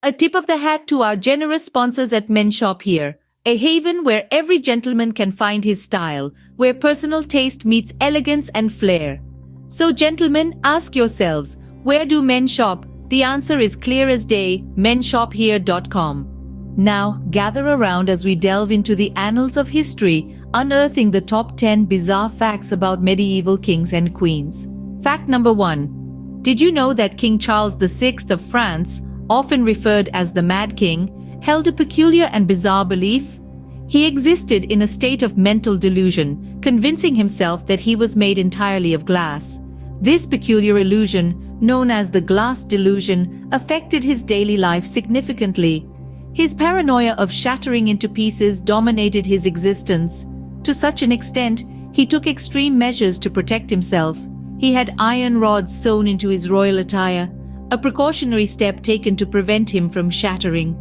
A tip of the hat to our generous sponsors at Men's Shop here, a haven where every gentleman can find his style, where personal taste meets elegance and flair. So gentlemen, ask yourselves, where do men shop? The answer is clear as day, menshophere.com. Now, gather around as we delve into the annals of history, unearthing the top 10 bizarre facts about medieval kings and queens. Fact number 1. Did you know that King Charles VI of France, often referred as the Mad King, held a peculiar and bizarre belief? He existed in a state of mental delusion, convincing himself that he was made entirely of glass. This peculiar illusion, known as the glass delusion, affected his daily life significantly. His paranoia of shattering into pieces dominated his existence. To such an extent, he took extreme measures to protect himself. He had iron rods sewn into his royal attire, a precautionary step taken to prevent him from shattering.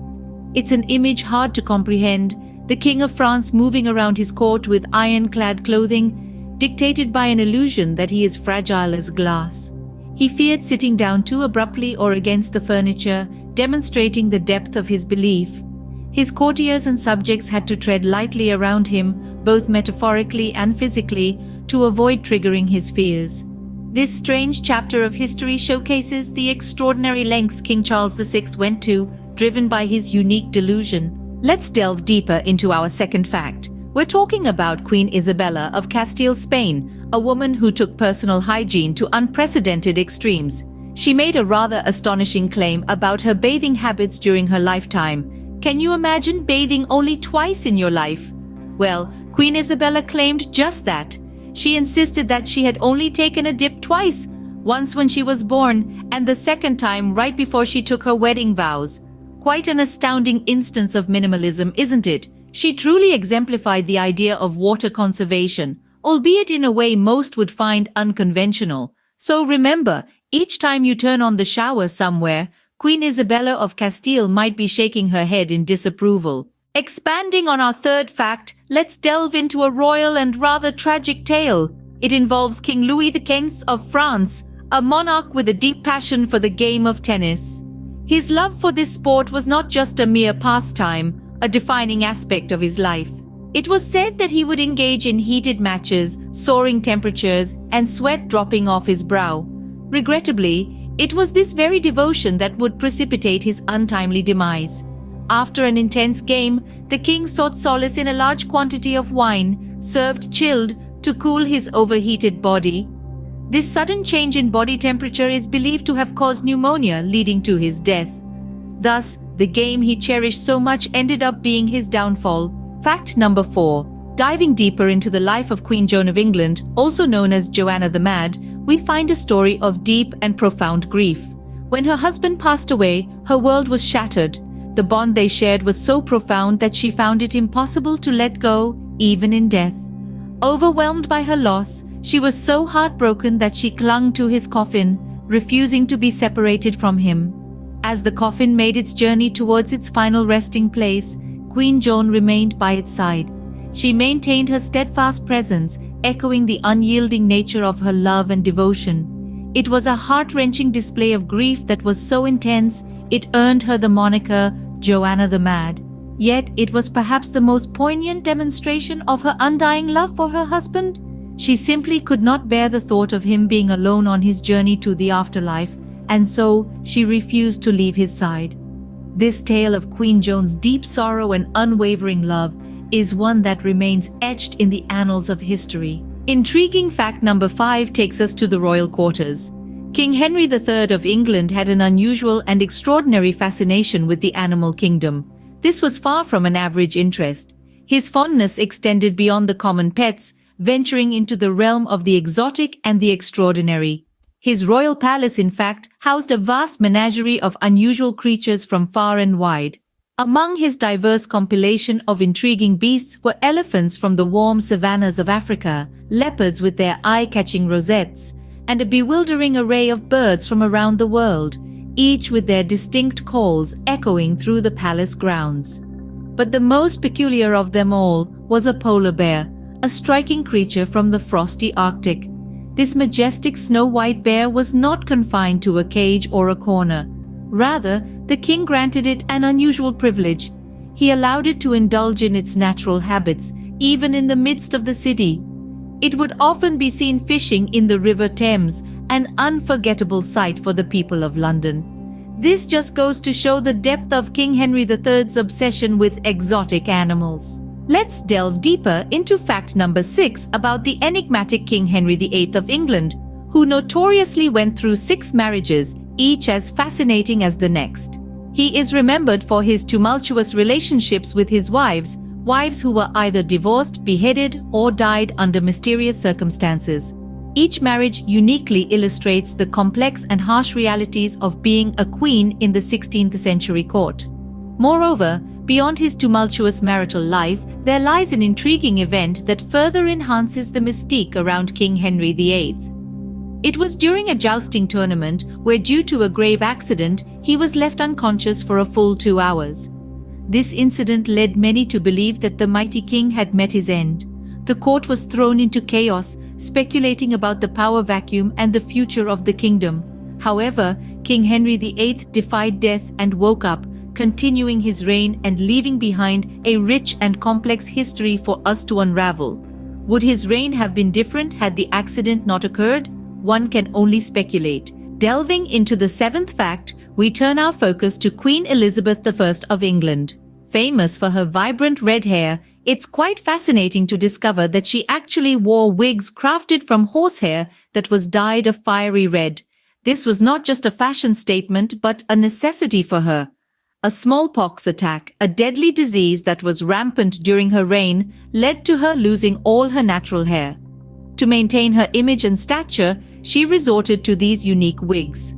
It's an image hard to comprehend, the King of France moving around his court with iron-clad clothing, dictated by an illusion that he is fragile as glass. He feared sitting down too abruptly or against the furniture, demonstrating the depth of his belief. His courtiers and subjects had to tread lightly around him, both metaphorically and physically, to avoid triggering his fears. This strange chapter of history showcases the extraordinary lengths King Charles VI went to, driven by his unique delusion. Let's delve deeper into our second fact. We're talking about Queen Isabella of Castile, Spain, a woman who took personal hygiene to unprecedented extremes. She made a rather astonishing claim about her bathing habits during her lifetime. Can you imagine bathing only twice in your life? Well, Queen Isabella claimed just that. She insisted that she had only taken a dip twice, once when she was born, and the second time right before she took her wedding vows. Quite an astounding instance of minimalism, isn't it? She truly exemplified the idea of water conservation, albeit in a way most would find unconventional. So remember, each time you turn on the shower somewhere, Queen Isabella of Castile might be shaking her head in disapproval. Expanding on our third fact, let's delve into a royal and rather tragic tale. It involves King Louis XV of France, a monarch with a deep passion for the game of tennis. His love for this sport was not just a mere pastime, a defining aspect of his life. It was said that he would engage in heated matches, soaring temperatures, and sweat dropping off his brow. Regrettably, it was this very devotion that would precipitate his untimely demise. After an intense game, the king sought solace in a large quantity of wine, served chilled, to cool his overheated body. This sudden change in body temperature is believed to have caused pneumonia, leading to his death. Thus, the game he cherished so much ended up being his downfall. Fact number 4. Diving deeper into the life of Queen Joan of England, also known as Joanna the Mad, we find a story of deep and profound grief. When her husband passed away, her world was shattered. The bond they shared was so profound that she found it impossible to let go, even in death. Overwhelmed by her loss, she was so heartbroken that she clung to his coffin, refusing to be separated from him. As the coffin made its journey towards its final resting place, Queen Joan remained by its side. She maintained her steadfast presence, echoing the unyielding nature of her love and devotion. It was a heart-wrenching display of grief that was so intense, it earned her the moniker Joanna the Mad. Yet it was perhaps the most poignant demonstration of her undying love for her husband. She simply could not bear the thought of him being alone on his journey to the afterlife, and so she refused to leave his side. This tale of Queen Joan's deep sorrow and unwavering love is one that remains etched in the annals of history. Intriguing fact number 5 takes us to the royal quarters. King Henry III of England had an unusual and extraordinary fascination with the animal kingdom. This was far from an average interest. His fondness extended beyond the common pets, venturing into the realm of the exotic and the extraordinary. His royal palace, in fact, housed a vast menagerie of unusual creatures from far and wide. Among his diverse compilation of intriguing beasts were elephants from the warm savannas of Africa, leopards with their eye-catching rosettes, and a bewildering array of birds from around the world, each with their distinct calls echoing through the palace grounds. But the most peculiar of them all was a polar bear, a striking creature from the frosty Arctic. This majestic snow-white bear was not confined to a cage or a corner. Rather, The king granted it an unusual privilege. He allowed it to indulge in its natural habits, even in the midst of the city. It would often be seen fishing in the River Thames, an unforgettable sight for the people of London. This just goes to show the depth of King Henry III's obsession with exotic animals. Let's delve deeper into fact number 6 about the enigmatic King Henry VIII of England, who notoriously went through 6 marriages, each as fascinating as the next. He is remembered for his tumultuous relationships with his wives who were either divorced, beheaded, or died under mysterious circumstances. Each marriage uniquely illustrates the complex and harsh realities of being a queen in the 16th century court. Moreover, beyond his tumultuous marital life, there lies an intriguing event that further enhances the mystique around King Henry VIII. It was during a jousting tournament where, due to a grave accident, he was left unconscious for a full 2 hours. This incident led many to believe that the mighty king had met his end. The court was thrown into chaos, speculating about the power vacuum and the future of the kingdom. However, King Henry VIII defied death and woke up, continuing his reign and leaving behind a rich and complex history for us to unravel. Would his reign have been different had the accident not occurred? One can only speculate. Delving into the 7th fact, we turn our focus to Queen Elizabeth I of England. Famous for her vibrant red hair, it's quite fascinating to discover that she actually wore wigs crafted from horsehair that was dyed a fiery red. This was not just a fashion statement but a necessity for her. A smallpox attack, a deadly disease that was rampant during her reign, led to her losing all her natural hair. To maintain her image and stature, she resorted to these unique wigs.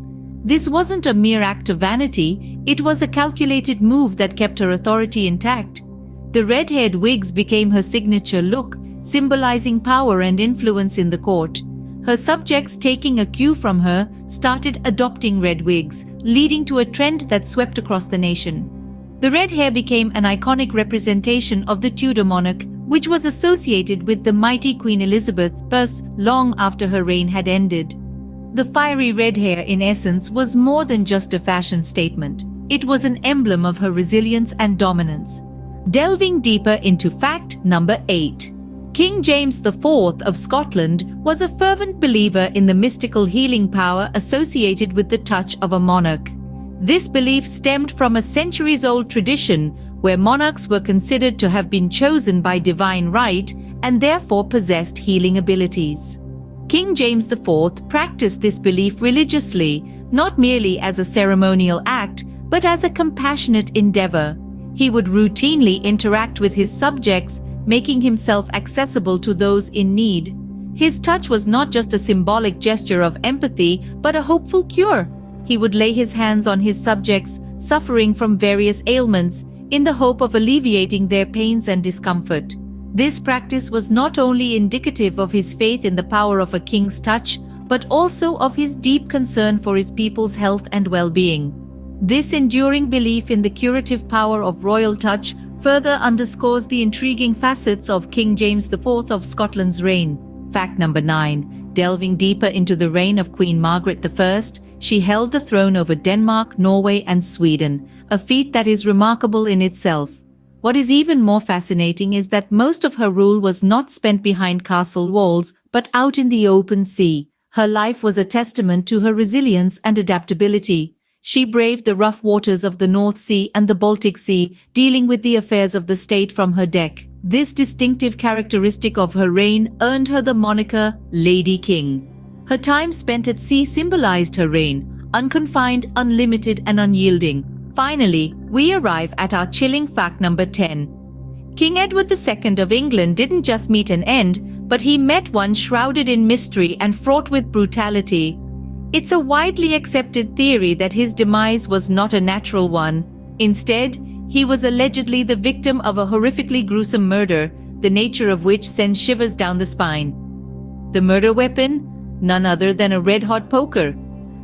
This wasn't a mere act of vanity, it was a calculated move that kept her authority intact. The red-haired wigs became her signature look, symbolizing power and influence in the court. Her subjects, taking a cue from her, started adopting red wigs, leading to a trend that swept across the nation. The red hair became an iconic representation of the Tudor monarch, which was associated with the mighty Queen Elizabeth I long after her reign had ended. The fiery red hair, in essence, was more than just a fashion statement. It was an emblem of her resilience and dominance. Delving deeper into fact number 8. King James IV of Scotland was a fervent believer in the mystical healing power associated with the touch of a monarch. This belief stemmed from a centuries-old tradition where monarchs were considered to have been chosen by divine right and therefore possessed healing abilities. King James IV practiced this belief religiously, not merely as a ceremonial act, but as a compassionate endeavor. He would routinely interact with his subjects, making himself accessible to those in need. His touch was not just a symbolic gesture of empathy, but a hopeful cure. He would lay his hands on his subjects suffering from various ailments in the hope of alleviating their pains and discomfort. This practice was not only indicative of his faith in the power of a king's touch, but also of his deep concern for his people's health and well-being. This enduring belief in the curative power of royal touch further underscores the intriguing facets of King James IV of Scotland's reign. Fact number 9. Delving deeper into the reign of Queen Margaret I, she held the throne over Denmark, Norway, and Sweden, a feat that is remarkable in itself. What is even more fascinating is that most of her rule was not spent behind castle walls, but out in the open sea. Her life was a testament to her resilience and adaptability. She braved the rough waters of the North Sea and the Baltic Sea, dealing with the affairs of the state from her deck. This distinctive characteristic of her reign earned her the moniker Lady King. Her time spent at sea symbolized her reign, unconfined, unlimited, and unyielding. Finally, we arrive at our chilling fact number 10. King Edward II of England didn't just meet an end, but he met one shrouded in mystery and fraught with brutality. It's a widely accepted theory that his demise was not a natural one. Instead, he was allegedly the victim of a horrifically gruesome murder, the nature of which sends shivers down the spine. The murder weapon? None other than a red-hot poker.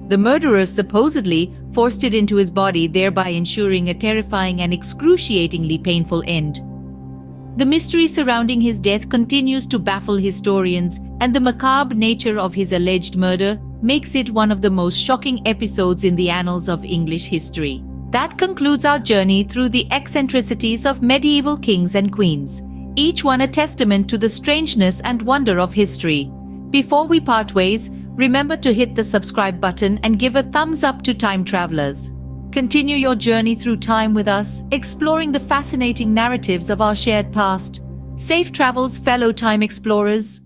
The murderer supposedly forced it into his body, thereby ensuring a terrifying and excruciatingly painful end. The mystery surrounding his death continues to baffle historians, and the macabre nature of his alleged murder makes it one of the most shocking episodes in the annals of English history. That concludes our journey through the eccentricities of medieval kings and queens, each one a testament to the strangeness and wonder of history. Before we part ways, remember to hit the subscribe button and give a thumbs up to Time Travelers. Continue your journey through time with us, exploring the fascinating narratives of our shared past. Safe travels, fellow time explorers.